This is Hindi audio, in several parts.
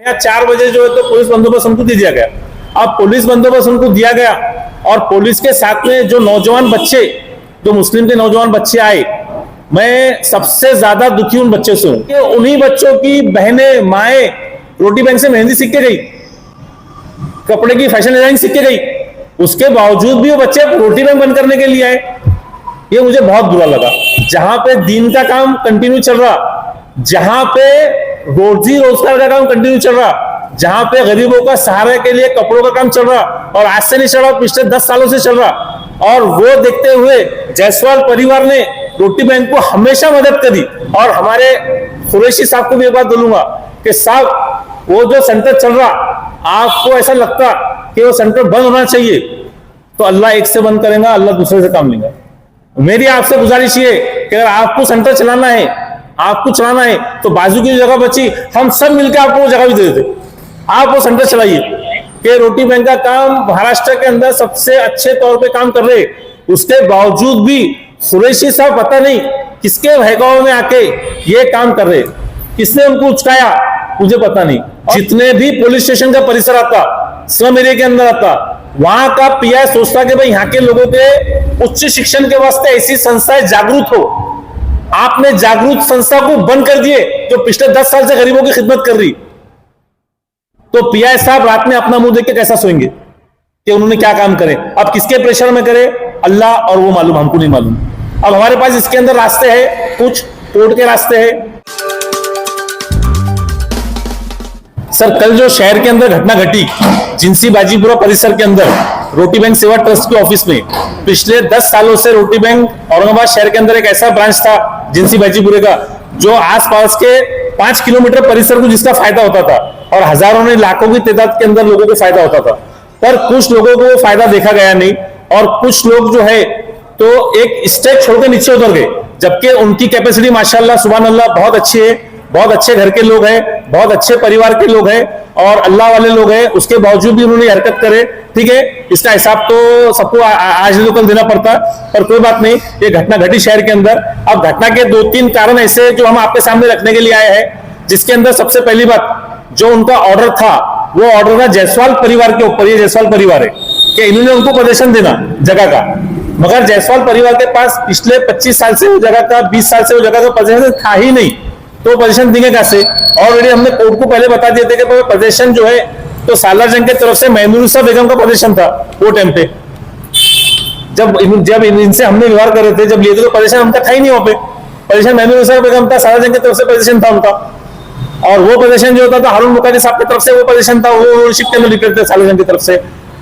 यहाँ 4 बजे जो है तो पुलिस बंदोबस्त उनको दे दिया गया। अब पुलिस बंदोबस्त उनको दिया गया और पुलिस के साथ में जो नौजवान बच्चे, जो मुस्लिम के नौजवान बच्चे आए, मैं सबसे ज्यादा दुखी उन बच्चों से हूं कि उन्हीं बच्चों की बहनें, माएं रोटी बैंक से मेहंदी सीख के गई, कपड़े की फैशन डिजाइनिंग सीख के गई, उसके बावजूद भी वो बच्चे रोटी बैंक बंद करने के लिए आए। ये मुझे बहुत बुरा लगा। जहां पे दीन का काम कंटिन्यू चल रहा, जहां पे रोजी रोजगार का काम कंटिन्यू चल रहा, जहां पे गरीबों का सहारे के लिए कपड़ों का काम चल रहा, और आज से नहीं चल रहा, पिछले 10 सालों से चल रहा, और वो देखते हुए जायसवाल परिवार ने रोटी बैंक को हमेशा मदद करी। और हमारे कुरैशी साहब को भी एक बात बोलूंगा कि साहब, वो जो सेंटर चल रहा, आपको ऐसा लगता कि वो सेंटर बंद होना चाहिए, तो अल्लाह एक से बंद करेगा, अल्लाह दूसरे से काम लेगा। मेरी आपसे गुजारिश ये कि अगर आपको सेंटर चलाना है, आपको चलाना है, तो बाजू की जगह बची, हम सब मिलकर आपको वो जगह भी दे देते, आप वो सेंटर चलाइए। कि रोटी बैंक का काम महाराष्ट्र के अंदर सबसे अच्छे तौर पे काम कर रहे, उसके बावजूद भी कुरैशी साहब पता नहीं किसके भयगाव में आके ये काम कर रहे, किसने उनको उचकाया मुझे पता नहीं। जितने भी पुलिस स्टेशन का परिसर आता, स्लम एरिया के अंदर आता, वहां का पीआई सोचता कि भाई यहाँ के लोगों के उच्च शिक्षण के वास्ते ऐसी संस्थाएं जागरूक हो। आपने जागरूक संस्था को बंद कर दिए जो पिछले 10 साल से गरीबों की खिदमत कर रही, तो पीआई साहब रात में अपना मुंह देख के कैसा सोएंगे कि उन्होंने क्या काम करे। अब किसके प्रेशर में करे, अल्लाह और वो मालूम, हमको नहीं मालूम। अब हमारे पास इसके अंदर रास्ते हैं, कुछ कोर्ट के रास्ते हैं। सर, कल जो शहर के अंदर घटना घटी जिंसी बाजीपुरा परिसर के अंदर रोटी बैंक सेवा ट्रस्ट के ऑफिस में, पिछले 10 सालों से रोटी बैंक औरंगाबाद शहर के अंदर एक ऐसा ब्रांच था जिंसी बाजीपुरे का, जो आसपास के 5 किलोमीटर परिसर को जिसका फायदा होता था, और हजारों ने लाखों की तादाद के अंदर लोगों को फायदा होता था। पर कुछ लोगों को फायदा देखा गया नहीं, और कुछ लोग जो है तो एक स्टेज छोड़कर नीचे उतर गए, जबकि उनकी कैपेसिटी माशाल्लाह सुभान अल्लाह बहुत अच्छी है, बहुत अच्छे घर के लोग हैं, बहुत अच्छे परिवार के लोग हैं, और अल्लाह वाले लोग हैं। उसके बावजूद भी उन्होंने हरकत करे, ठीक है, इसका हिसाब तो सबको आज नहीं तो कल देना पड़ता, पर कोई बात नहीं, ये घटना घटी शहर के अंदर। अब घटना के 2-3 कारण ऐसे जो हम आपके सामने रखने के लिए आए हैं, जिसके अंदर सबसे पहली बात, जो उनका ऑर्डर था, वो ऑर्डर था जायसवाल परिवार के ऊपर। ये जायसवाल परिवार है कि इन्होंने उनको पोजीशन देना जगह का, मगर जायसवाल परिवार के पास पिछले 25 साल से वो जगह का, 20 साल से वो जगह का पोजीशन था ही नहीं, तो पोजीशन देंगे कैसे। ऑलरेडी हमने कोर्ट को पहले बता दिए थे कि पोजीशन जो है तो सालार जंग की तरफ से महमूद बेगम का पोजीशन था वो टाइम पे, जब इनसे हमने व्यवहार कर रहे थे, जब लिए थे, तो पोजीशन उनका था ही नहीं वहां पे। पोजीशन महमूद बेगम था, सालार जंग की तरफ से पोजीशन था उनका, और वो पोजीशन जो होता था हारून मुकादी साहब की तरफ से वो पोजीशन था, वो ओनरशिप के अंदर लिखते थे सालार जंग की तरफ से।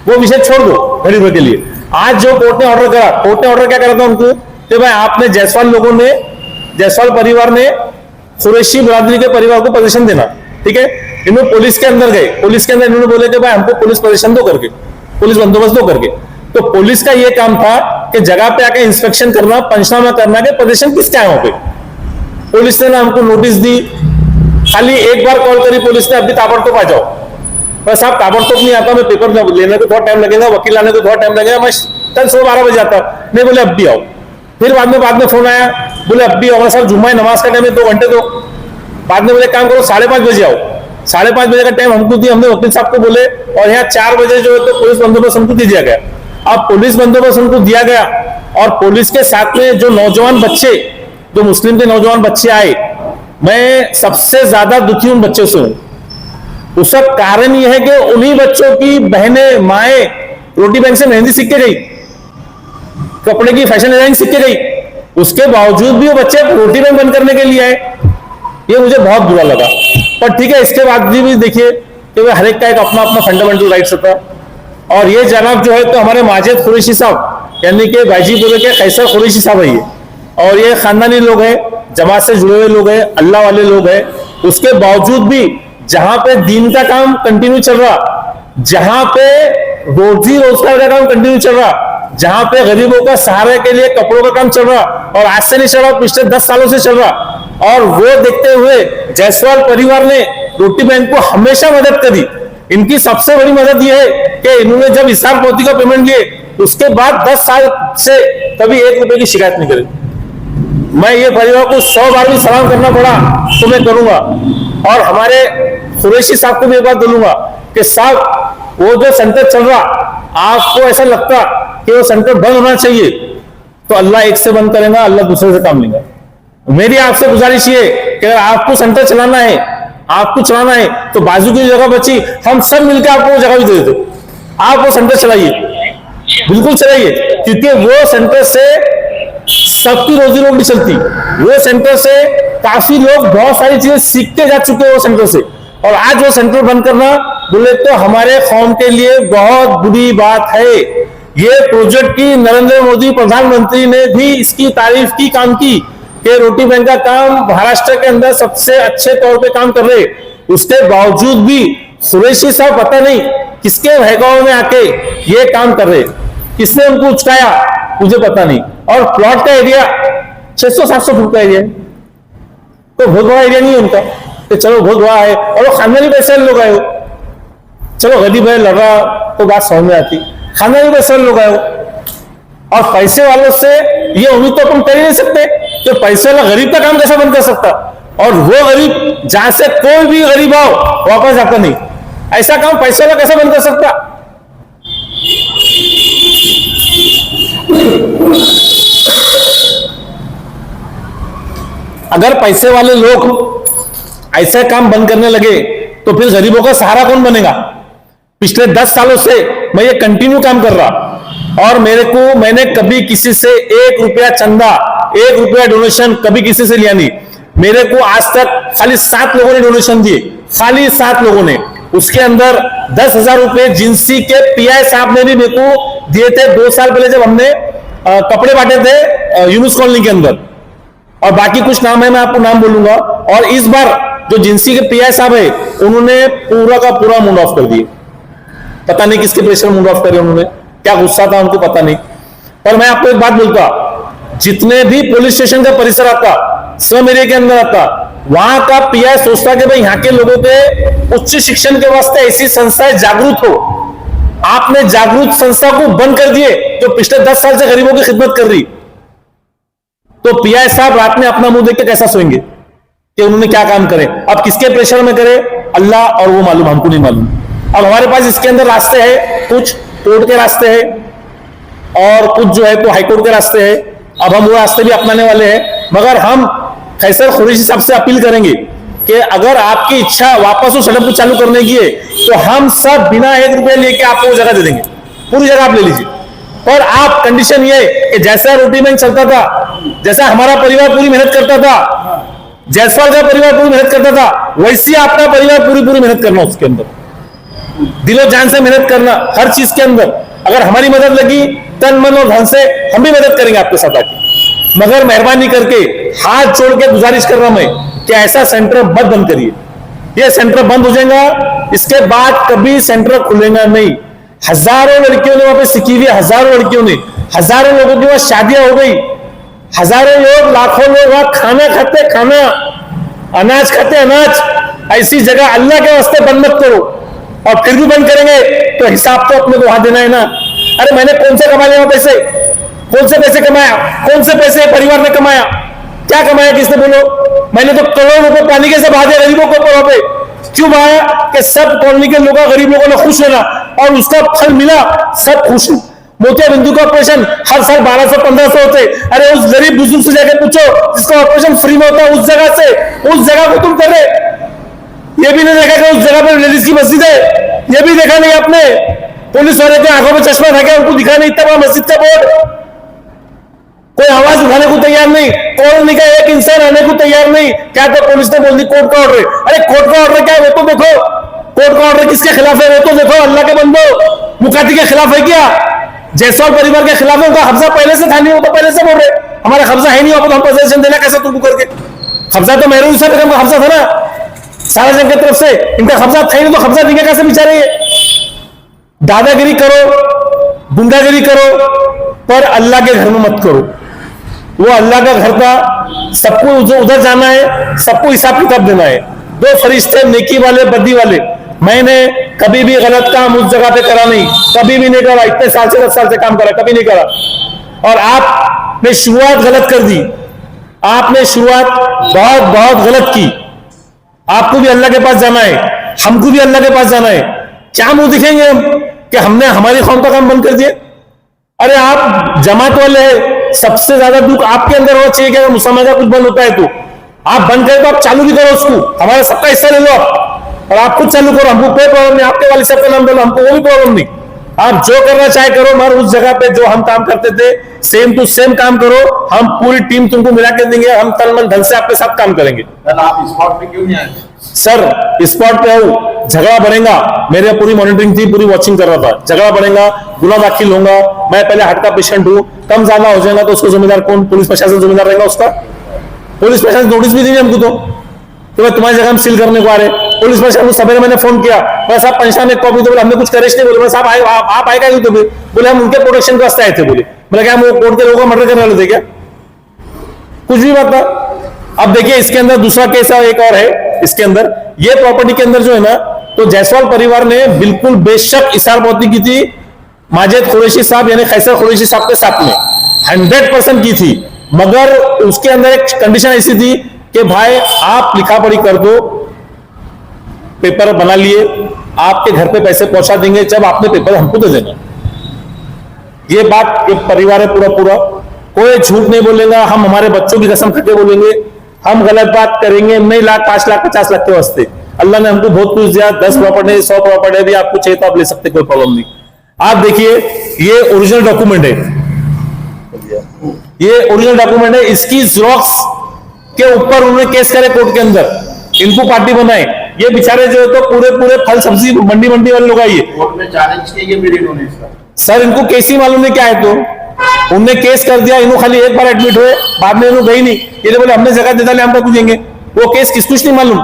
वो विषय छोड़ दो घड़ी भर के लिए। आज जो कोर्ट ने ऑर्डर करा, कोर्ट ने ऑर्डर क्या करा था उनको कि भाई आपने जायसवाल लोगों ने, जायसवाल परिवार ने कुरैशी बिरादरी के परिवार को पोजीशन देना, ठीक है। इन्होंने पुलिस के अंदर गए, पुलिस के अंदर इन्होंने बोले कि भाई हमको पुलिस पोजीशन दो करके, पुलिस बंदोबस्त दो करके। तो पुलिस का ये काम था कि जगह पे आके इंस्पेक्शन करना, पंचनामा करना कि पोजीशन किसके है वहां पे। पुलिस ने ना हमको नोटिस दी, खाली एक बार कॉल करी पुलिस ने, अभी ताबड़तोब आ जाओ। पर साहब ताबड़तोब नहीं आता, मैं पेपर लेने को बहुत टाइम लगेगा, वकील आने को बहुत टाइम लगेगा, मैं कल 12 बजे आता। नहीं, बोले अब भी आओ। फिर बाद में फोन आया, बोले अब भी आओ सर, जुम्मा नमाज का टाइम है, 2 घंटे दो। बाद में बोले काम करो 5:30 बजे आओ। 5:30 बजे का टाइम हमको दिया, हमने वकील साहब को बोले, और यहाँ 4 बजे जो है तो पुलिस बंदोबस्त हमको दे दिया गया। अब पुलिस बंदोबस्त उनको दिया गया, और पुलिस के साथ में जो नौजवान बच्चे, जो मुस्लिम के नौजवान बच्चे आए, मैं सबसे ज्यादा दुखी उन बच्चों से हूं। उसका कारण यह है कि उन्हीं बच्चों की बहनें, माएं रोटी बैंक से मेहंदी सीख के गई, कपड़े की फैशन डिजाइनिंग सीख के गई, उसके बावजूद भी वो बच्चे रोटी बैंक बंद करने के लिए आए। ये मुझे बहुत बुरा लगा। पर ठीक है, इसके बाद भी देखिए कि हर एक का एक अपना अपना फंडामेंटल राइट्स होता है, और ये जनाब जो है तो हमारे माजिद कुरैशी साहब, यानी कि बाजीपुरे के कैसर कुरैशी साहब है ये, और ये खानदानी लोग हैं, जमात से जुड़े हुए लोग हैं, अल्लाह वाले लोग हैं। उसके बावजूद भी जहां पे दीन का काम कंटिन्यू चल रहा, जहां पे रोजी रोजगार का काम कंटिन्यू चल रहा, जहां पे गरीबों का सहारे के लिए कपड़ों का काम चल रहा, और आज से नहीं चल रहा, पिछले 10 सालों से चल रहा, और वो देखते हुए जायसवाल परिवार ने रोटी बैंक को हमेशा मदद करी। इनकी सबसे बड़ी मदद यह है कि इन्होंने जब हिसाब पोती का पेमेंट लिए, उसके बाद 10 साल से कभी 1 रुपए की शिकायत नहीं करी। मैं ये परिवार को 100 बार भी सलाम करना पड़ा तो मैं करूंगा। और हमारे कुरैशी साहब को भी एक बात बोलूंगा कि साहब वो जो सेंटर चल रहा, आपको ऐसा लगता कि वो सेंटर बंद होना चाहिए, तो अल्लाह एक से बंद करेगा, अल्लाह दूसरे से काम लेगा। मेरी आपसे गुजारिश ये कि अगर आपको सेंटर चलाना है, आपको चलाना है, तो बाजू की जगह बची, हम सब मिलकर आपको वो जगह भी दे देते, आप वो सेंटर चलाइए, बिल्कुल चलाइए, क्योंकि वो सेंटर से सबकी रोजी रोटी चलती। वो सेंटर से काफी लोग बहुत सारी चीजें सीख के जा चुके हैं वो सेंटर से, और आज वो सेंटर बंद करना बोले तो हमारे कौम के लिए बहुत बुरी बात है। ये प्रोजेक्ट की नरेंद्र मोदी प्रधानमंत्री ने भी इसकी तारीफ की, काम की कि रोटी बैंक का काम महाराष्ट्र के अंदर सबसे अच्छे तौर पे काम कर रहे, उसके बावजूद भी कुरैशी साहब पता नहीं किसके भयगांव में आके ये काम कर रहे, किसने उनको उचकाया मुझे पता नहीं। और प्लॉट का एरिया 600-700 फुट का एरिया है, तो बहुत बड़ा एरिया नहीं है उनका, तो चलो बहुत बड़ा है, और वो खानदानी पैसे लोग आए हो, चलो गरीब है लगा तो बात समझ में आती, खानदानी पैसे लोग आए हो, और पैसे वालों से ये उम्मीद तो अपन कर ही नहीं सकते कि पैसे वाला गरीब का काम कैसा बंद कर सकता, और वो गरीब जहां से कोई भी गरीब आओ वापस जाता नहीं, ऐसा काम पैसे वाला कैसा बंद कर सकता। अगर पैसे वाले लोग ऐसा काम बंद करने लगे तो फिर गरीबों का सहारा कौन बनेगा। पिछले 10 सालों से मैं ये कंटिन्यू काम कर रहा, और मैंने कभी किसी से 1 रुपया चंदा, 1 रुपया डोनेशन कभी किसी से लिया नहीं। मेरे को आज तक खाली 7 लोगों ने डोनेशन दिए, खाली 7 लोगों ने। उसके अंदर 10,000 रुपए जिंसी के पीआई साहब ने भी मेरे को दिए थे 2 साल पहले, जब हमने कपड़े बांटे थे यूनुस कॉलोनी के अंदर, और बाकी कुछ नाम है मैं आपको नाम बोलूंगा। और इस बार जो जिंसी के पीआई साहब है उन्होंने पूरा का पूरा मूड ऑफ कर दिए, पता नहीं किसके प्रेशर मूड ऑफ करे उन्होंने, क्या गुस्सा था उनको पता नहीं। पर मैं आपको एक बात बोलता, जितने भी पुलिस स्टेशन का परिसर आता, स्लम एरिया के अंदर आता, वहां का पीआई सोचता कि भाई यहाँ के लोगों के उच्च शिक्षण के वास्ते ऐसी संस्थाएं जागरूक हो। आपने जागरूक संस्था को बंद कर दिए जो पिछले 10 साल से गरीबों की खिदमत कर रही, तो पीआई साहब रात में अपना मुंह देख के कैसा सोएंगे कि उन्होंने क्या काम करे। अब किसके प्रेशर में करे अल्लाह और वो मालूम, हमको नहीं मालूम। अब हमारे पास इसके अंदर रास्ते हैं, कुछ कोर्ट के रास्ते हैं और कुछ जो है तो हाईकोर्ट के रास्ते हैं। अब हम वो रास्ते भी अपनाने वाले हैं, मगर हम कैसर कुरैशी साहब से अपील करेंगे कि अगर आपकी इच्छा वापस उस सड़क को चालू करने की है तो हम सब बिना 1 रुपया लेके आपको वो जगह दे देंगे, पूरी जगह आप ले लीजिए। पर आप कंडीशन ये कि जैसा रोटी बैंक चलता था, जैसा हमारा परिवार पूरी मेहनत करता था, जायसवाल का परिवार पूरी मेहनत करता था, वैसी आपका परिवार पूरी मेहनत करना, उसके अंदर दिलो जान से मेहनत करना हर चीज के अंदर। अगर हमारी मदद लगी तन मन और धन से, हम भी मदद करेंगे आपके साथ आके। मगर मेहरबानी करके हाथ जोड़ के गुजारिश कर रहा हूं मैं कि ऐसा सेंटर मत बंद करिए। ये सेंटर बंद हो जाएगा, इसके बाद कभी सेंटर खुलेगा नहीं। हजारों लड़कियों ने वहां पे सीखी हुई, हजारों लड़कियों ने, हजारों लोगों की वहां शादियां हो गई, हजारों लोग, लाखों लोग वहां खाना खाते खाना, अनाज खाते अनाज। ऐसी जगह अल्लाह के वास्ते बंद मत करो, और फिर भी बंद करेंगे तो हिसाब तो अपने को वहां देना है ना। अरे मैंने कौन से कमा लिया पैसे, कौन से पैसे कमाया, कौन से पैसे परिवार ने कमाया, क्या कमाया किसने बोलो। मैंने तो करोड़ों रुपए पानी के से बहा दिया गरीबों के ऊपर पे। क्यों बहाया कि सब कॉलोनी के लोग, गरीब लोगों ने खुश होना, और उसका फल मिला, सब खुश। मोतिया बिंदु का ऑपरेशन हर साल 1200-1500 होते। अरे उस गरीब बुजुर्ग से जाकर पूछो जिसका ऑपरेशन फ्री में होता है, उस जगह को तुम कर रहे। ये भी नहीं देखा कि उस जगह पर लेडीज की मस्जिद है, ये भी देखा नहीं आपने। पुलिस वाले के आंखों में चश्मा था क्या, उनको दिखा नहीं इतना बड़ा मस्जिद का बोर्ड। कोई आवाज उठाने को तैयार नहीं, कॉलोनी का एक इंसान आने को तैयार नहीं। क्या तो पुलिस ने बोल दी कोर्ट का ऑर्डर। अरे कोर्ट का ऑर्डर क्या है वो तो देखो, कोर्ट का ऑर्डर किसके खिलाफ है वो तो देखो। अल्लाह के बंदो, मुकाती के खिलाफ है क्या, जायसवाल परिवार के खिलाफ है। उनका कब्जा पहले से था नहीं, वो तो पहले से बोल रहे हमारा कब्जा है नहीं, तो हम पोजीशन देना कैसे तुमको करके। कब्जा तो मेहरून साहब का कब्जा था ना सारा जंग की तरफ से, इनका कब्जा था नहीं तो कब्जा देंगे कैसे बेचारे। दादागिरी करो, गुंडागिरी करो, पर अल्लाह के घर में मत करो। वो अल्लाह का घर था, सबको उधर जाना है, सबको हिसाब किताब देना है। 2 फरिश्ते नेकी वाले बदी वाले। मैंने कभी भी गलत काम उस जगह पे करा नहीं, कभी भी नहीं करा। इतने साल से 10 साल से काम करा, कभी नहीं करा। और आपने शुरुआत गलत कर दी, आपने शुरुआत बहुत गलत की। आपको भी अल्लाह के पास जाना है, हमको भी अल्लाह के पास जाना है। क्या मुंह दिखेंगे हम कि हमने हमारी कौम का काम बंद कर दिया? अरे आप जमात वाले हैं, सबसे ज्यादा दुख आपके अंदर होना चाहिए कि अगर मुसलमान का कुछ बंद होता है तो आप बंद करें, तो आप चालू भी करो उसको, हमारा सबका हिस्सा ले लो आप, और आप खुद चालू करो, हमको कोई प्रॉब्लम नहीं। आपके वाले साहब का नाम बोलो, हमको वो भी प्रॉब्लम नहीं। आप जो करना चाहे करो, मगर उस जगह पे जो हम काम करते थे सेम टू सेम काम करो, हम पूरी टीम तुमको मिला के देंगे, हम तन मन धन से आपके साथ काम करेंगे। आप स्पॉट पे क्यों नहीं आए? सर स्पॉट पे हूं, झगड़ा बढ़ेगा, मेरे पूरी मॉनिटरिंग थी, पूरी वॉचिंग कर रहा था, झगड़ा बढ़ेगा, गुना दाखिल होगा, मैं पहले हार्ट का पेशेंट हूं, कम ज्यादा हो जाएगा तो उसको जिम्मेदार कौन? पुलिस प्रशासन जिम्मेदार रहेगा उसका। पुलिस प्रशासन नोटिस भी देंगे हमको तो कि भाई तुम्हारी जगह हम सील करने को आ रहे। पुलिस प्रशासन को सवेरे मैंने फोन किया, बोला साहब पंचनामे एक कॉपी दो, बोले हमने कुछ करेश नहीं, बोले साहब आप आएगा तो बोले हम उनके प्रोटेक्शन के वास्ते आए थे। बोले क्या हम वो कोर्ट के लोगों को मर्डर करने वाले थे क्या? कुछ भी बात था। अब देखिए इसके अंदर दूसरा केस एक और है, इसके अंदर ये प्रॉपर्टी के अंदर जो है ना, तो जायसवाल परिवार ने बिल्कुल बेशक इसारपौती की थी माजिद कुरैशी साहब यानी खैसर कुरैशी साहब के साथ में 100% की थी, मगर उसके अंदर एक कंडीशन ऐसी थी कि भाई आप लिखा पढ़ी कर दो, पेपर बना लिए, आपके घर पे पैसे पहुंचा देंगे जब आपने पेपर हमको दे देना। ये बात ये परिवार है पूरा, कोई झूठ नहीं बोलेगा, हम हमारे बच्चों की कसम खाके बोलेंगे, हम गलत बात करेंगे नहीं। 1 लाख 5 लाख 50 लाख के वास्ते अल्लाह ने हमको बहुत कुछ दिया, 10 प्रॉपर्टी 100 प्रॉपर्टी भी आपको चाहिए तो आप ले सकते, कोई प्रॉब्लम नहीं। आप देखिए ये ओरिजिनल डॉक्यूमेंट है, ये ओरिजिनल डॉक्यूमेंट है, इसकी जेरॉक्स के ऊपर उन्होंने केस करे कोर्ट के अंदर, इनको पार्टी बनाए। ये बेचारे जो है तो पूरे फल सब्जी मंडी वाले लोग आइए कोर्ट में चैलेंज किए फिर इन्होंने इसका। सर इनको केस ही मालूम नहीं क्या है, तो उनने केस कर दिया, इन्हों खाली एक बार एडमिट हुए, बाद में इन्हों गई नहीं, ये बोले हमने जगह दे डाले, हम तो पूछेंगे। वो केस किस कुछ नहीं मालूम,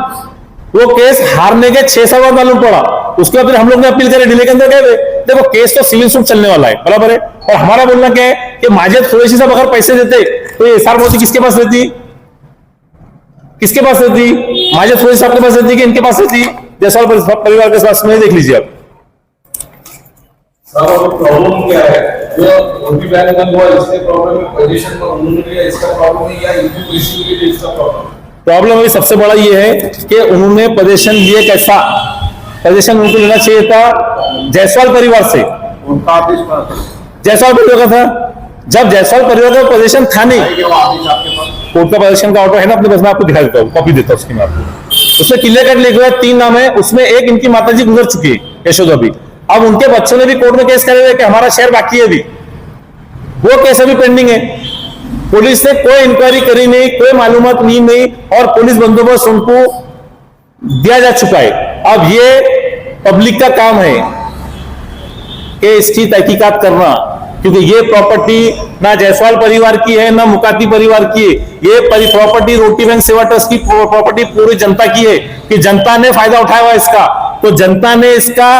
वो केस हारने के 6 साल बाद मालूम पड़ा। उसके बाद फिर हम लोग ने अपील करे, डिले के अंदर गए। देखो केस तो सिविल सूट चलने वाला है, बराबर है, और हमारा बोलना क्या है कि माजिद कुरैशी साहब अगर पैसे देते तो ये इसारपौती किसके पास रहती? किसके पास रहती? माजिद कुरैशी साहब के पास रहती कि इनके पास रहती? जायसवाल परिवार के पास में, देख लीजिए आप। प्रॉब्लम क्या है? जो ओटी बैंक बंद हुआ इससे प्रॉब्लम है, पोजीशन पर उन्होंने लिया इसका प्रॉब्लम है, या इनको रिसीव के लिए इसका प्रॉब्लम अभी सबसे बड़ा ये है कि उन्होंने पोजीशन लिए कैसा? पोजीशन उनको लेना चाहिए था जायसवाल परिवार से, उनका आदेश पर जायसवाल परिवार का था। जब जायसवाल परिवार का पोजीशन था नहीं, कोर्ट का पोजीशन का ऑर्डर है ना अपने पास, मैं आपको दिखा देता हूँ, कॉपी देता हूँ उसकी मैं आपको। उसमें क्लियर कट लिखा है 3 नाम है, उसमें एक इनकी माताजी गुजर चुकी है यशोदा भी। अब उनके बच्चों ने भी कोर्ट में केस करे हुए कि हमारा शेयर बाकी है, अभी वो केस अभी पेंडिंग है। पुलिस ने कोई इंक्वायरी करी नहीं, कोई मालूमात नहीं, और पुलिस बंदोबस्त उनको दिया जा चुका है। अब ये पब्लिक का काम है कि इसकी तहकीकात करना, क्योंकि ये प्रॉपर्टी ना जायसवाल परिवार की है ना मुकाती परिवार की है, ये प्रॉपर्टी रोटी बैंक सेवा ट्रस्ट की प्रॉपर्टी पूरी जनता की है, कि जनता ने फायदा उठाया हुआ इसका, तो जनता ने इसका,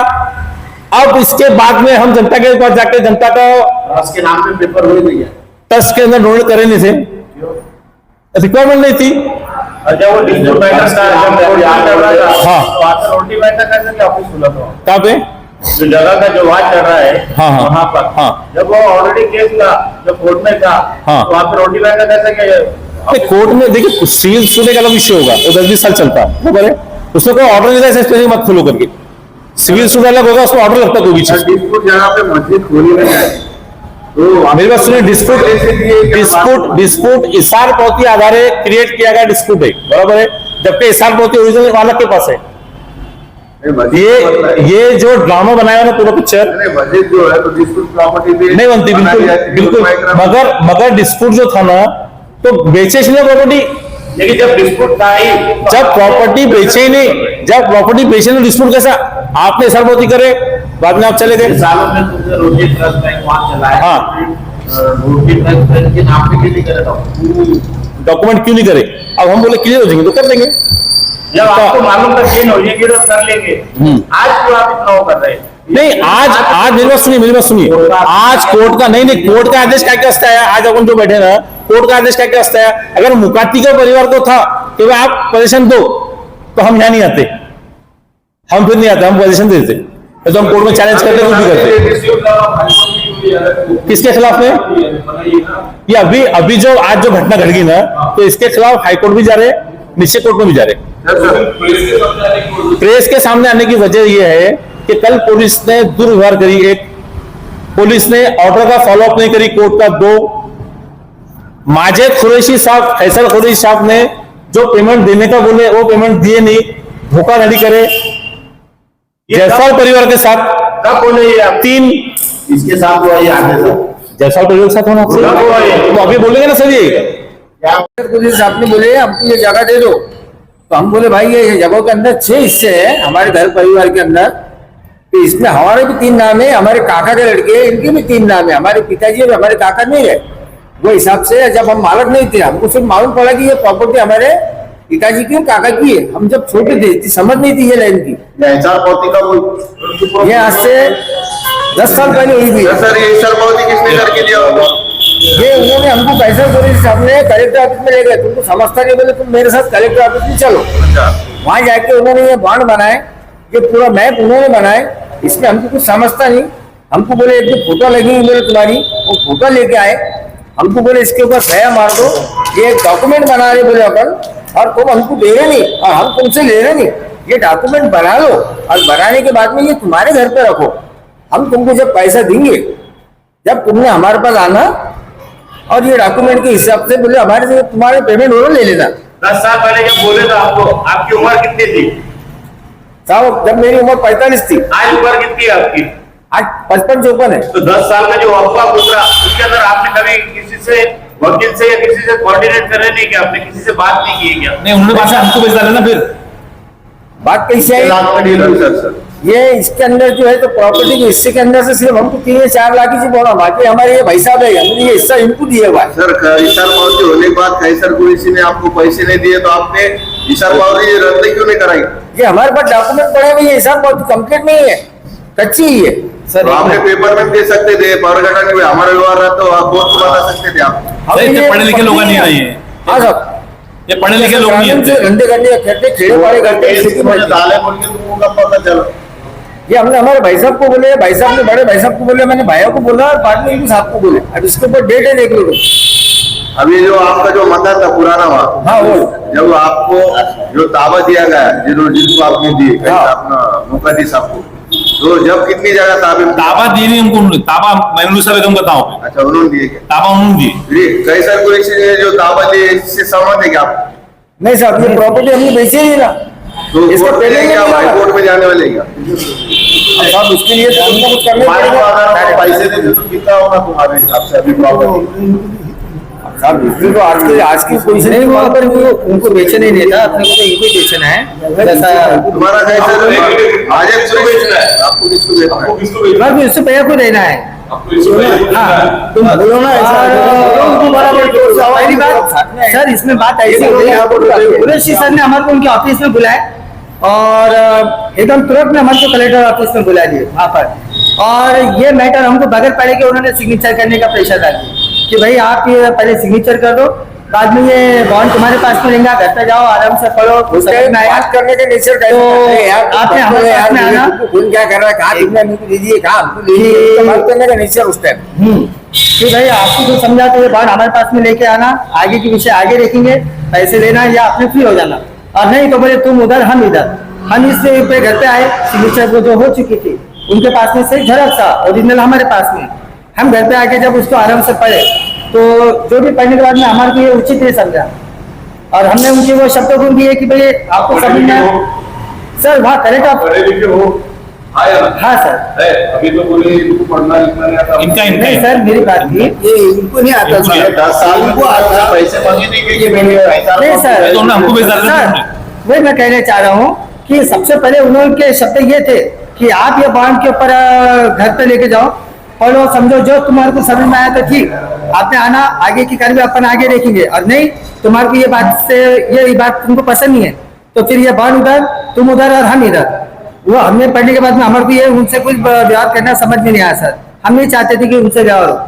अब इसके बाद में हम जनता के पास जाके जनता का ट्रस्ट के नाम पे पेपर हो गई है, ट्रस्ट के अंदर डोनेट करे नहीं थे, रिक्वायरमेंट नहीं थी। अच्छा वो डिस्ट्रिक्ट बैंकर का जब याद कर रहा था, हाँ, तो आकर रोटी बैंकर का कैसे ऑफिस खुला था? कहाँ पे? जो जगह का जो वाद चल रहा है, हाँ, हाँ, वहाँ पर, हाँ, जब वो ऑलरेडी केस था, जब कोर्ट में था, हाँ, तो वहाँ पे रोटी बैंकर कैसे क्या? कोर्ट में देखिए सिविल सूट एक अलग विषय होगा, वो 10-20 साल चलता है, बराबर है, उसमें कोई ऑर्डर नहीं था स्पेशली मत खोलो करके। सिविल सूट अलग होगा, उसको ऑर्डर लगता है कोई भी चीज। डिस्प्यूट जगह पे मस्जिद खोली में है, तो मेरी बात सुनिए, डिस्प्यूट इसारपौती आधारे क्रिएट किया गया डिस्प्यूट है, बराबर है, जबकि इसारपौती ओरिजिनल वाला के पास है। ये जो ड्रामा बनाया ना पूरा पिक्चर, मस्जिद जो है तो डिस्प्यूट प्रॉपर्टी पे नहीं बनती, बिल्कुल। मगर डिस्प्यूट जो था ना, तो बेचे इसलिए प्रॉपर्टी, लेकिन जब डिस्प्यूट था ही, जब प्रॉपर्टी बेचे ही नहीं, जब प्रॉपर्टी बेचे नहीं डिस्प्यूट कैसा? आपने इसारपौती करे, बाद में आप चले गए। सालों में तुमने रोटी ट्रस्ट बैंक वहां चलाया, हाँ, रोटी ट्रस्ट बैंक के नाम पे क्यों नहीं करे? डॉक्यूमेंट क्यों नहीं करे? अब हम बोले क्लियर हो जाएंगे तो कर देंगे, जब आपको मालूम था चेंज हो जाएगी तो कर लेंगे। आज क्यों आप इतना वो कर रहे हैं? नहीं, आज मेरी बात सुनिए, आज कोर्ट का नहीं, कोर्ट का आदेश क्या क्या वास्ते आया? आज अपन जो बैठे ना, कोर्ट का आदेश क्या क्या वास्ते आया? अगर मुकाती के परिवार को था कि भाई आप पोजीशन दो, तो हम यहाँ नहीं आते, हम फिर नहीं आते, हम पोजीशन दे देते, तो हम कोर्ट में चैलेंज करते, कुछ भी करते। किसके खिलाफ में? ये अभी जो आज जो घटना घट गई ना, तो इसके खिलाफ हाईकोर्ट भी जा रहे हैं निश्चित कोर्ट में भी जा रहे। प्रेस के सामने आने की वजह यह है कि कल पुलिस ने दुर्व्यवहार करी, एक पुलिस ने ऑर्डर का फॉलोअप नहीं करी कोर्ट का, 2 माजिद कुरैशी साहब, फैसल कुरैशी साहब ने जो पेमेंट देने का बोले वो पेमेंट दिए नहीं, धोखाधड़ी करे जायसवाल परिवार के साथ। कब बोले ये आप? 3 इसके साथ हुआ ये आगे से जायसवाल परिवार के साथ होना चाहिए। तो अभी बोलेंगे ना सर ये पुलिस आपने बोले हमको ये जगह दे दो, तो हम बोले भाई ये जगह के अंदर 6 हिस्से हैं हमारे घर परिवार के अंदर, तो इसमें हमारे भी 3 नाम है, हमारे काका के लड़के इनके भी 3 नाम है, हमारे पिताजी और हमारे काका नहीं है। वो हिसाब से जब हम मालक नहीं थे हमको सिर्फ मालूम पड़ा कि ये प्रॉपर्टी हमारे पिताजी की और काका की है। हम जब छोटे थे समझ नहीं थी ये लाइन की। एचआर पावती का कोई ये आज से 10 साल पहले हुई थी। सर ये एचआर पावती किसने करके दिया होगा? ये उन्होंने हमको पैसा पुलिस साहब ने कलेक्टर ऑफिस में ले गए, तुमको समझता नहीं, बोले तुम मेरे साथ कलेक्टर ऑफिस में चलो। अच्छा, वहां जाके उन्होंने ये बॉन्ड बनाए, ये पूरा मैप उन्होंने बनाए, इसमें हमको कुछ समझता नहीं। हमको बोले एक फोटो लगेगी बोले तुम्हारी, वो फोटो लेके आए, हमको बोले इसके ऊपर सया मार दो, ये डॉक्यूमेंट बना रहे बोले अपन, और तुम हमको दे रहे नहीं और हम तुमसे ले रहे नहीं, ये डॉक्यूमेंट बना लो और बनाने के बाद में ये तुम्हारे घर पे रखो, हम तुमको जब पैसा देंगे जब तुमने हमारे पास आना और ये डॉक्यूमेंट के हिसाब से बोले हमारे से तुम्हारे पेमेंट हो ले लेना। 10 साल पहले जब बोले तो आपको, आपकी उम्र कितनी थी? साहब जब मेरी उम्र 45 थी, आज उम्र कितनी है आपकी? आज 55-54 है। तो 10 साल में जो अफवाह गुजरा उसके अंदर आपने कभी किसी से, वकील से या किसी से कोऑर्डिनेट कर रहे नहीं क्या? आपने किसी से बात नहीं की है क्या? नहीं, उन्होंने बात हमको भेज डाला ना। फिर बात कैसे आई? लाख का डील हुई सर। ये इसके अंदर जो है तो प्रॉपर्टी के हिस्से के अंदर से सिर्फ हमको 3 या 4 लाख ही बोला, बाकी हमारे ये भाई साहब है, हमने ये हिस्सा इनको दिया हुआ है। सर इशार पावती होने के बाद कैसर कुरैशी ने आपको पैसे नहीं दिए तो आपने इशार पावती रद्द क्यों नहीं कराई? ये हमारे पास डॉक्यूमेंट पड़े हुए, ये हिसाब बहुत कंप्लीट नहीं है, कच्ची ही है। तो आपने पेपर में दे सकते थे, पावर घटा के हमारा व्यवहार रहा तो आप कोर्ट को बता सकते थे आप। हम इतने ये पढ़े लिखे लोग नहीं है ये। हाँ साहब, ये पढ़े लिखे लोग नहीं ग्रामीण से है। धंधे करने करते खेड़े वाले करते हैं, सिटी में। डाले बोल के तुमको कब पता चला? ये हमने हमारे भाई साहब को बोले, भाई साहब ने बड़े भाई साहब को बोले, मैंने भाइयों को बोला और बाद में इनको साहब को बोले। अब इसके ऊपर डेट है, देख लो। अभी जो आपका जो मकान था पुराना वहाँ, हाँ वो जब आपको जो ताबा दिया गया जिनको आपने दिए हाँ। अपना मुकद्दस आपको, तो जब कितनी जगह ताबे ताबा दी नहीं हमको, ताबा मैनुसा बेगम का था। अच्छा उन्होंने दिए क्या? ताबा उन्होंने दी। कैसर कुरैशी ने जो ताबा दिए इससे सहमत है क्या आप? नहीं साहब, ये प्रॉपर्टी हमने बेची ही ना, तो इसका कोर्ट पेमेंट में क्या नहीं हाई मिला। कोर्ट में जाने वाले क्या? अब साहब उसके लिए तो हमको कुछ करना अगर पड़ेगा। आप पैसे देते तो कितना होगा तुम्हारे हिसाब से अभी प्रॉपर्टी? साहब इसमें तो आज की पोजीशन नहीं, वहाँ पर वो उनको बेचने नहीं देता, अपने को तो इनको बेचना है। जैसा तुम्हारा कैसर आज किसको बेचना है? आपको किसको बेचना है? इससे पैसा को देना है। हाँ, तुम बोलो ना ऐसा, उनको बराबर पहली बात सर, इसमें बात ऐसी हो गई, कुरैशी सर ने हमारे को उनके ऑफिस में बुलाया और एकदम तुरंत में हमारे को कलेक्टर ऑफिस में बुला दिए वहाँ पर, और ये मैटर हमको बगैर पढ़े के उन्होंने सिग्नेचर करने का प्रेशर डाल दिया कि भाई आप ये पहले सिग्नेचर कर दो, बाद में ये बॉन्ड तुम्हारे पास में लेंगे, घर पे जाओ आराम से पढ़ो। बात करने के नेचर का आपने हमारे पास में आना, क्या कर रहा है, कहाँ कितना दीजिए, कहाँ हमको लीजिए, बात करने का नेचर उस टाइम कि भाई आपको जो समझा तो ये बॉन्ड हमारे पास में लेके आना, आगे के विषय आगे देखेंगे, पैसे लेना या अपने फ्री हो जाना, और नहीं तो बोले तुम उधर हम इधर। हम इस पे घर पे आए, सिग्नेचर को जो हो चुकी थी उनके पास में से झलक था, ओरिजिनल हमारे पास में। हम घर पे आके जब उसको आराम से पढ़े तो जो भी पढ़ने के बाद में हमारे को ये उचित नहीं समझा, और हमने उनके वो शब्दों को दिए कि भाई आपको समझ में सर वहाँ करेक्ट आप पढ़े लिखे हो? हाँ या ना? हाँ सर। है, अभी तो बोले इनको पढ़ना लिखना नहीं आता। इनका नहीं सर, मेरी बात थी ये इनको नहीं आता इनको सर, 10 साल को आता पैसे मांगे नहीं कि मैंने नहीं सर, तो हमको भेज डाला ना सर वही मैं कहना चाह रहा हूँ कि सबसे पहले उन्होंने शब्द ये थे कि आप ये बॉन्ड के ऊपर घर पे लेके जाओ, पढ़ो समझो, जो तुम्हारे को समझ में आया तो ठीक, आपने आना, आगे की कार्रवाई अपन आगे देखेंगे, और नहीं तुम्हारे को ये बात से ये बात तुमको पसंद नहीं है तो फिर ये बॉन्ड उधर, तुम उधर और हम इधर। वो हमने पढ़ने के बाद में हमारे को ये उनसे कुछ व्यवहार करना समझ में नहीं आया सर, हम नहीं चाहते थे कि उनसे व्यवहार हो,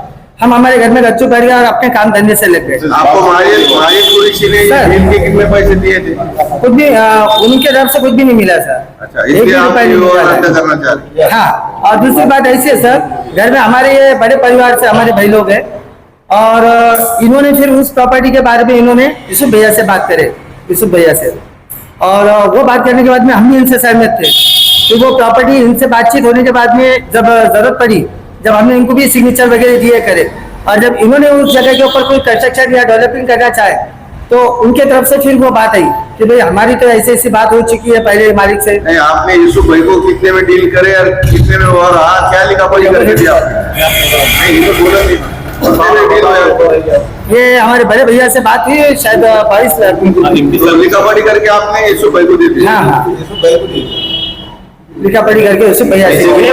हम हमारे घर में बच्चों बैठ गए और अपने काम धंधे से लग गए। आपको माजिद कुरैशी ने सर। इनके कितने पैसे दिए थे? कुछ भी उनके तरफ से कुछ भी नहीं मिला सर। अच्छा, एक भी इसलिए आप रुपया नहीं वो मिला रद्द सर। करना चाह रहे हैं। हाँ, और दूसरी बात ऐसी है सर, घर में हमारे ये बड़े परिवार से हमारे भाई लोग हैं, और इन्होंने फिर उस प्रॉपर्टी के बारे में इन्होंने यूसुफ भैया से बात करे यूसुफ भैया से। और वो बात करने के बाद में हम भी इनसे सहमत थे कि वो प्रॉपर्टी इनसे बातचीत होने के बाद में जब जरूरत पड़ी, जब हमने इनको भी सिग्नेचर वगैरह दिए करे, और जब इन्होंने उस जगह के ऊपर कोई कंस्ट्रक्शन या डेवलपिंग करना चाहे तो उनके तरफ से फिर वो बात आई कि भाई हमारी तो ऐसी ऐसी बात हो चुकी है पहले मालिक से। नहीं, आपने यूसुफ भाई को कितने में डील करे और कितने में, और हाँ क्या लिखा पढ़ी करके दिया आपने? नहीं, ये तो बोला नहीं। ये हमारे बड़े भैया से बात हुई शायद 22 लाख तो लिखा पढ़ी करके आपने यूसुफ भाई को दे दी? हाँ हाँ, लिखा पढ़ी करके यूसुफ भैया से। और ये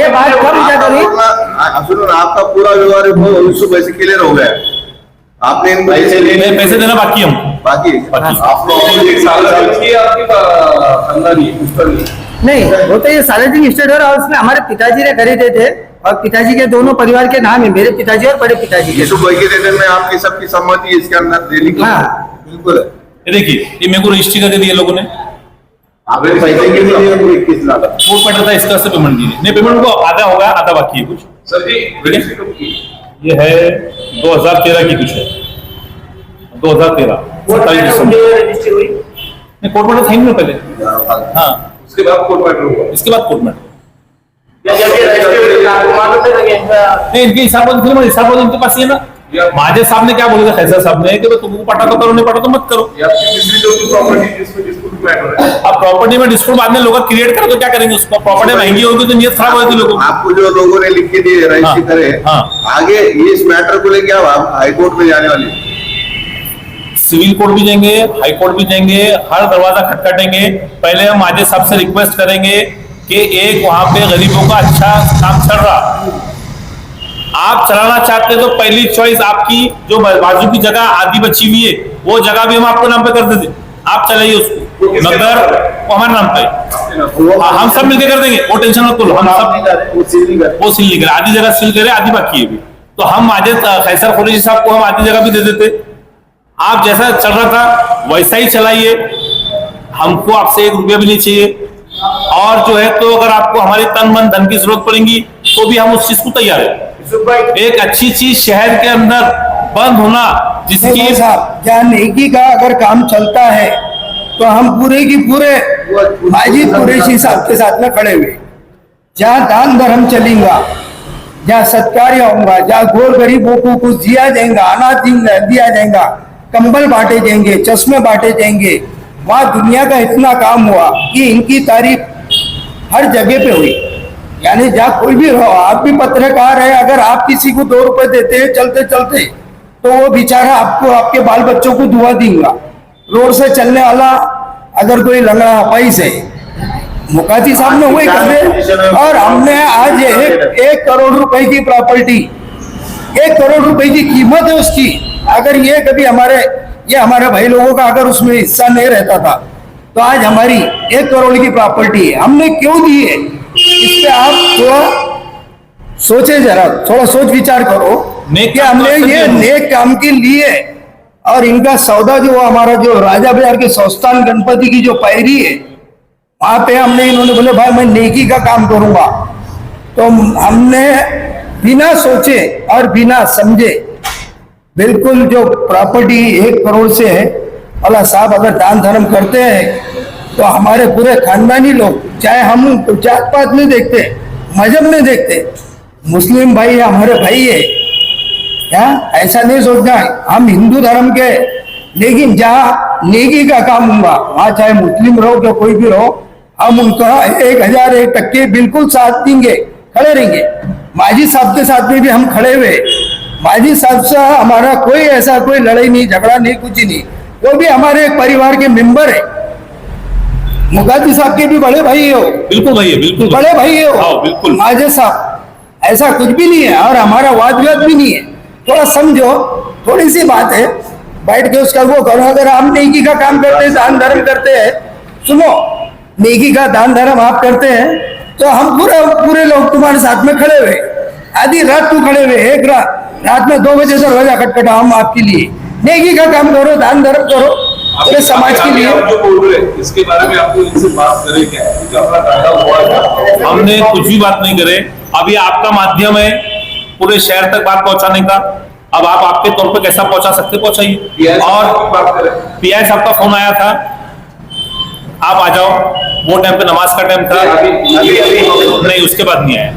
बात कब ज्यादा हुई? सुनो ना, आपका पूरा व्यवहार यूसुफ भाई से क्लियर हो गया। आपने इनको पैसे देना बाकी हम बाकी आपको एक साल की आपकी खानदानी पुश्तनी नहीं, वो तो ये सार्वजनिक स्टेट और उसमें हमारे पिताजी ने खरीदे थे और पिताजी के दोनों परिवार के नाम है, मेरे पिताजी और बड़े पिताजी के। यूसुफ भाई के देने में आपकी सबकी सम्मति है इसके अंदर डेली की? हाँ बिल्कुल है। ये देखिए, ये मेरे को रजिस्ट्री करके दिए लोगों ने, आपने पैसे के लिए 21 लाख कोर्ट मैटर था, इसका से पेमेंट दिए नहीं, पेमेंट को आधा होगा आधा बाकी है कुछ। सर जी रजिस्ट्री कब की? ये है 2013 की कुछ है, 2013 27 दिसंबर। रजिस्ट्री हुई नहीं, कोर्ट मैटर था ही नहीं पहले। हाँ, उसके बाद कोर्ट मैटर हुआ। इसके बाद कोर्ट मैटर। या जब ये रजिस्ट्री हुई आपको मालूम है कि नहीं, इनके हिसाब इनके पास ही है ना। माजे साहब ने क्या बोला था, खैसर साहब ने, कि तुमको पटा तो करो, नहीं पटा तो मत करो। ये आपकी तीसरी जो प्रॉपर्टी जिसमें डिस्प्यूट मैटर है। अब प्रॉपर्टी में डिस्प्यूट बाद में लोग क्रिएट करें तो क्या करेंगे उसको? प्रॉपर्टी महंगी होगी तो नियत खराब होगी लोगों की। आपको जो लोगों ने लिख के दिए रजिस्ट्री हाँ, करे, हाँ। आगे ये इस मैटर को लेके आप हाई कोर्ट में जाने वाली? सिविल कोर्ट भी जाएंगे, हाई कोर्ट भी जाएंगे, हर दरवाजा खटखटेंगे। पहले हम माजे साहब से रिक्वेस्ट करेंगे कि एक वहां पे गरीबों का अच्छा काम चल रहा, आप चलाना चाहते तो पहली चॉइस आपकी जो बाजू की जगह आधी बची हुई है वो जगह भी हम आपको नाम पे कर देते, आप चलाइए उसको, मगर वो हमारे नाम पे हम सब मिलकर कर देंगे, वो टेंशन मत लो। हम सब वो सील नहीं करे, आधी जगह सील करे, आधी बाकी है भी, तो हम माजे खैसर कुरैशी साहब को हम आधी जगह भी दे देते। आप जैसा चल रहा था वैसा ही चलाइए, हमको आपसे 1 रुपया भी नहीं चाहिए। और जो है तो अगर आपको हमारी तन मन धन की जरूरत पड़ेगी तो भी हम उस चीज को तैयार है। एक अच्छी चीज शहर के अंदर बंद होना जिसकी जहाँ नेकी का अगर काम चलता है तो हम पूरे की पूरे माजिद कुरैशी साहब के साथ में खड़े हुए। जहाँ दान धर्म चलेगा, जहाँ सत्कार्य होगा, जहाँ गोर गरीबों को कुछ दिया जाएगा, अनाज दिया जाएगा, कंबल बांटे जाएंगे, चश्मे बांटे जाएंगे, वहाँ दुनिया का इतना काम हुआ कि इनकी तारीफ हर जगह पे हुई। यानी जहाँ कोई भी रहो, आप भी पत्रकार है, अगर आप किसी को 2 रुपए देते हैं चलते चलते तो वो बेचारा आपको आपके बाल बच्चों को दुआ देगा। रोड से चलने वाला अगर कोई लंगड़ा पैसे मुकाती साहब ने वही कर रहे। और हमने आज 1 करोड़ रुपए की प्रॉपर्टी, 1 करोड़ रुपए की कीमत है उसकी। अगर ये कभी हमारे भाई लोगों का अगर उसमें हिस्सा नहीं रहता था तो आज हमारी 1 करोड़ की प्रॉपर्टी है। हमने क्यों दी है, इस पे आप थोड़ा सोचे, जरा थोड़ा सोच विचार करो कि हमने ये नेक काम के लिए। और इनका सौदा जो हमारा जो राजा बाजार के संस्थान गणपति की जो पैरी है वहां पे हमने, इन्होंने बोले भाई मैं नेकी का काम करूंगा, तो हमने बिना सोचे और बिना समझे बिल्कुल जो प्रॉपर्टी 1 करोड़ से है, अल्लाह साहब अगर दान धर्म करते हैं तो हमारे पूरे खानदानी लोग, चाहे हम जात पात नहीं देखते, मजहब नहीं देखते, मुस्लिम भाई हमारे भाई है, ऐसा नहीं सोचना हम हिंदू धर्म के, लेकिन जहाँ नेकी का काम होगा वहाँ चाहे मुस्लिम रहो या कोई भी रहो, हम उनका 1001 टक्के बिल्कुल साथ देंगे, खड़े रहेंगे। माजी साहब के साथ में भी हम खड़े हुए। माजी साहब से हमारा कोई ऐसा कोई लड़ाई नहीं, झगड़ा नहीं, कुछ नहीं, वो भी हमारे एक परिवार के मेंबर है। मुकाती साहब के भी बड़े भाई हो, बिल्कुल भाई है, बिल्कुल बड़े भाई हो, बिल्कुल माजे साहब, ऐसा कुछ भी नहीं है और हमारा वाद विवाद भी नहीं है। थोड़ा समझो, थोड़ी सी बात है, बैठ के उसका वो करो। अगर हम नेकी का काम करते हैं, दान धर्म करते हैं, सुनो, नेकी का दान धर्म आप करते हैं तो हम पूरे लोग तुम्हारे साथ में खड़े हुए, आधी रात को खड़े हुए, एक रात में 2 बजे दरवाजा खटखटा, हम आपके लिए नेकी का काम करो, दान धर्म करो पूरे समाज के लिए। जो बोल रहे हैं इसके बारे में आपको इनसे बात करें क्या, क्योंकि अपना काटा हुआ है। हमने कुछ भी बात नहीं करे। अभी आपका माध्यम है पूरे शहर तक बात पहुंचाने का, अब आप आपके तौर पे कैसा पहुंचा सकते पहुंचाइए। और बात करें पीआई साहब का फोन आया था, आप आ जाओ, वो टाइम पे नमाज का टाइम था, नहीं उसके बाद नहीं आया,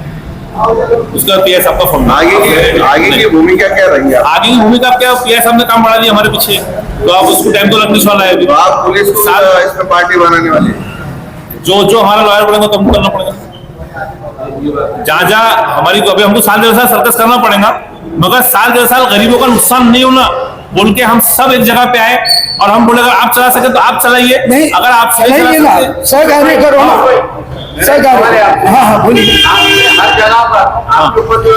उसके बाद पीआई साहब का फोन। आगे की भूमिका क्या रहेगी? आगे की भूमिका क्या, पीआई साहब ने काम बढ़ा दिया हमारे पीछे, तो आप उसको टाइम तो लगने वाला है अभी। तो आप पुलिस को इसमें पार्टी बनाने वाले? जो हमारा लॉयर पड़ेगा तो हमको करना पड़ेगा, जहाँ हमारी, तो अभी हमको साल 1.5 साल सर्कस करना पड़ेगा, मगर साल 1.5 साल गरीबों का नुकसान नहीं होना बोल के हम सब एक जगह पे आए और हम बोले अगर आप चला सके तो आप चलाइए, नहीं अगर आप सही चलाइए चला ना, सकते सहकार्य करो ना, सहकार्य। हाँ हाँ बोलिए। हर जगह पर आपके ऊपर जो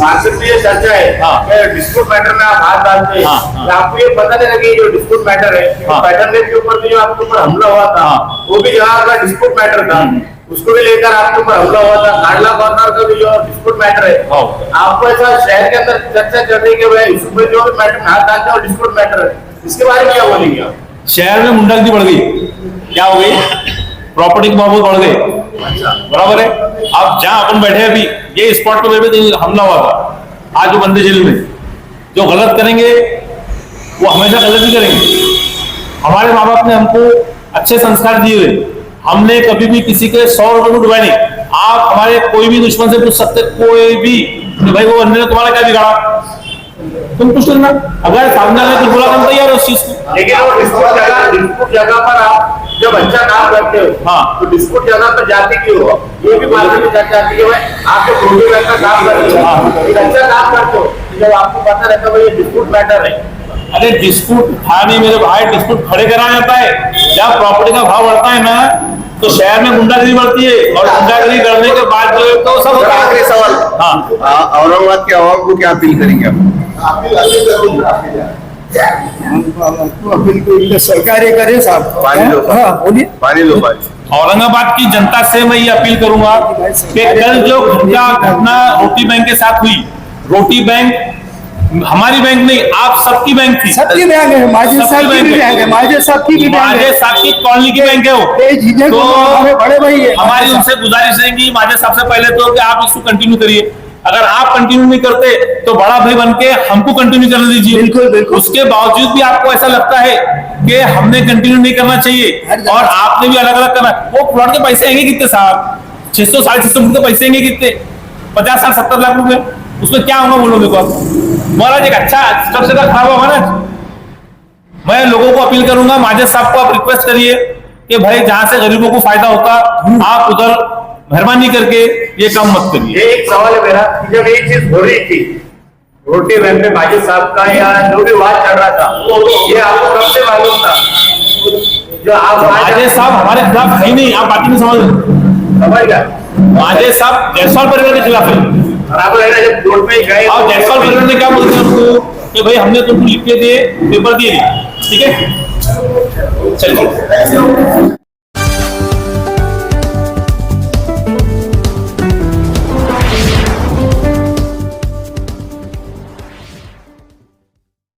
मार्केट में ये चर्चा है, डिस्प्यूट मैटर में आप हाथ डालते हैं, तो आपको ये पता नहीं लगे जो डिस्प्यूट मैटर है, पैटर्न के ऊपर भी जो आपके ऊपर हमला हुआ था, वो भी जहाँ का डिस्प्यूट मैटर था, उसको भी लेकर आपके ऊपर हमला हुआ था। काडला कॉर्नर का भी जो डिस्प्यूट मैटर है, आपको ऐसा शहर के अंदर चर्चा चल रही है कि भाई इसमें जो भी मैटर हाथ डालते हैं डिस्प्यूट मैटर है, इसके बारे में क्या बोलेंगे आप? शहर में गुंडागर्दी बढ़ गई, क्या हो गई, प्रॉपर्टी के मामले बढ़ गए, बराबर है। अब जहां अपन बैठे अभी ये स्पॉट पे बैठे हमला हुआ था, आज जो बंदे जेल में, जो गलत करेंगे वो हमेशा गलत ही करेंगे। हमारे माँ बाप ने हमको अच्छे संस्कार दिए हुए, हमने कभी भी किसी के 100 रुपए को डुबाए नहीं। आप हमारे कोई भी दुश्मन से पूछ सकते, कोई भी, कि भाई वो बंदे ने तुम्हारा क्या बिगाड़ा, तुम पूछ लेना, अगर सामने वाले कुछ बोला तो तैयार है उस चीज को। लेकिन वो डिस्प्यूट जगह पर आप जब अच्छा काम करते हो, हाँ, तो डिस्प्यूट जगह पर जाते क्यों हो? ये भी बात में चर्चा आती है कि भाई आपके प्रोजेक्ट में अच्छा काम करते हो, एक अच्छा काम करते हो, जब आपको पता रहता है ये डिस्प्यूट मैटर है। अरे डिस्प्यूट था नहीं मेरे भाई, डिस्प्यूट खड़े कराया जाता है। जब प्रॉपर्टी का भाव बढ़ता है ना, तो शहर में गुंडागर्दी बढ़ती है, और गुंडागर्दी करने के बाद जो है तो सब होता है। आखिरी सवाल, हाँ, औरंगाबाद के आवाम को क्या अपील करेंगे आप? अपील को सहकार्य करे साहब। पानी लो, हाँ बोलिए। पानी लो, पानी। औरंगाबाद की जनता से मैं ये अपील करूंगा कि कल जो घटना रोटी बैंक के साथ हुई, रोटी बैंक हमारी बैंक नहीं, आप सबकी बैंक थी, सबकी बैंक है, माजिद साहब की भी बैंक है, माजिद साहब की भी बैंक है, माजिद साहब की कॉलोनी की बैंक है वो। झिझक तो हमारे बड़े भाई है। हमारी उनसे गुजारिश रहेगी माजिद साहब से पहले तो कि आप इसको कंटिन्यू करिए, अगर आप कंटिन्यू नहीं करते तो बड़ा भाई बन के हमको कंटिन्यू करने दीजिए। बिल्कुल बिल्कुल। उसके बावजूद भी आपको ऐसा लगता है कि हमने कंटिन्यू नहीं करना चाहिए और आपने भी अलग अलग करना, वो प्लॉट के पैसे आएंगे कितने साहब, 600 650 फुट के पैसे आएंगे कितने, 50 60 70 लाख रुपए, उसमें क्या होगा बोलो मेरे को महाराज। एक अच्छा सबसे ज्यादा खराब होगा ना। मैं लोगों को अपील करूंगा, माजिद साहब को आप रिक्वेस्ट करिए कि भाई जहां से गरीबों को फायदा होता आप उधर मेहरबानी करके ये काम मत करिए। ये एक सवाल है मेरा कि जब ये चीज हो रही थी रोटी बैंक में माजिद साहब का या जो भी वाद चल रहा था, ये आपको कब से मालूम था? जो आप माजिद साहब हमारे खिलाफ है ही नहीं, आप बात नहीं समझ गया। माजिद साहब जायसवाल परिवार के खिलाफ है, बराबर है ना, जब कोर्ट में गए और जायसवाल परिवार ने क्या बोलते हैं उनको कि भाई हमने तुमको लिख के दिए, पेपर दिए, ठीक है चलिए।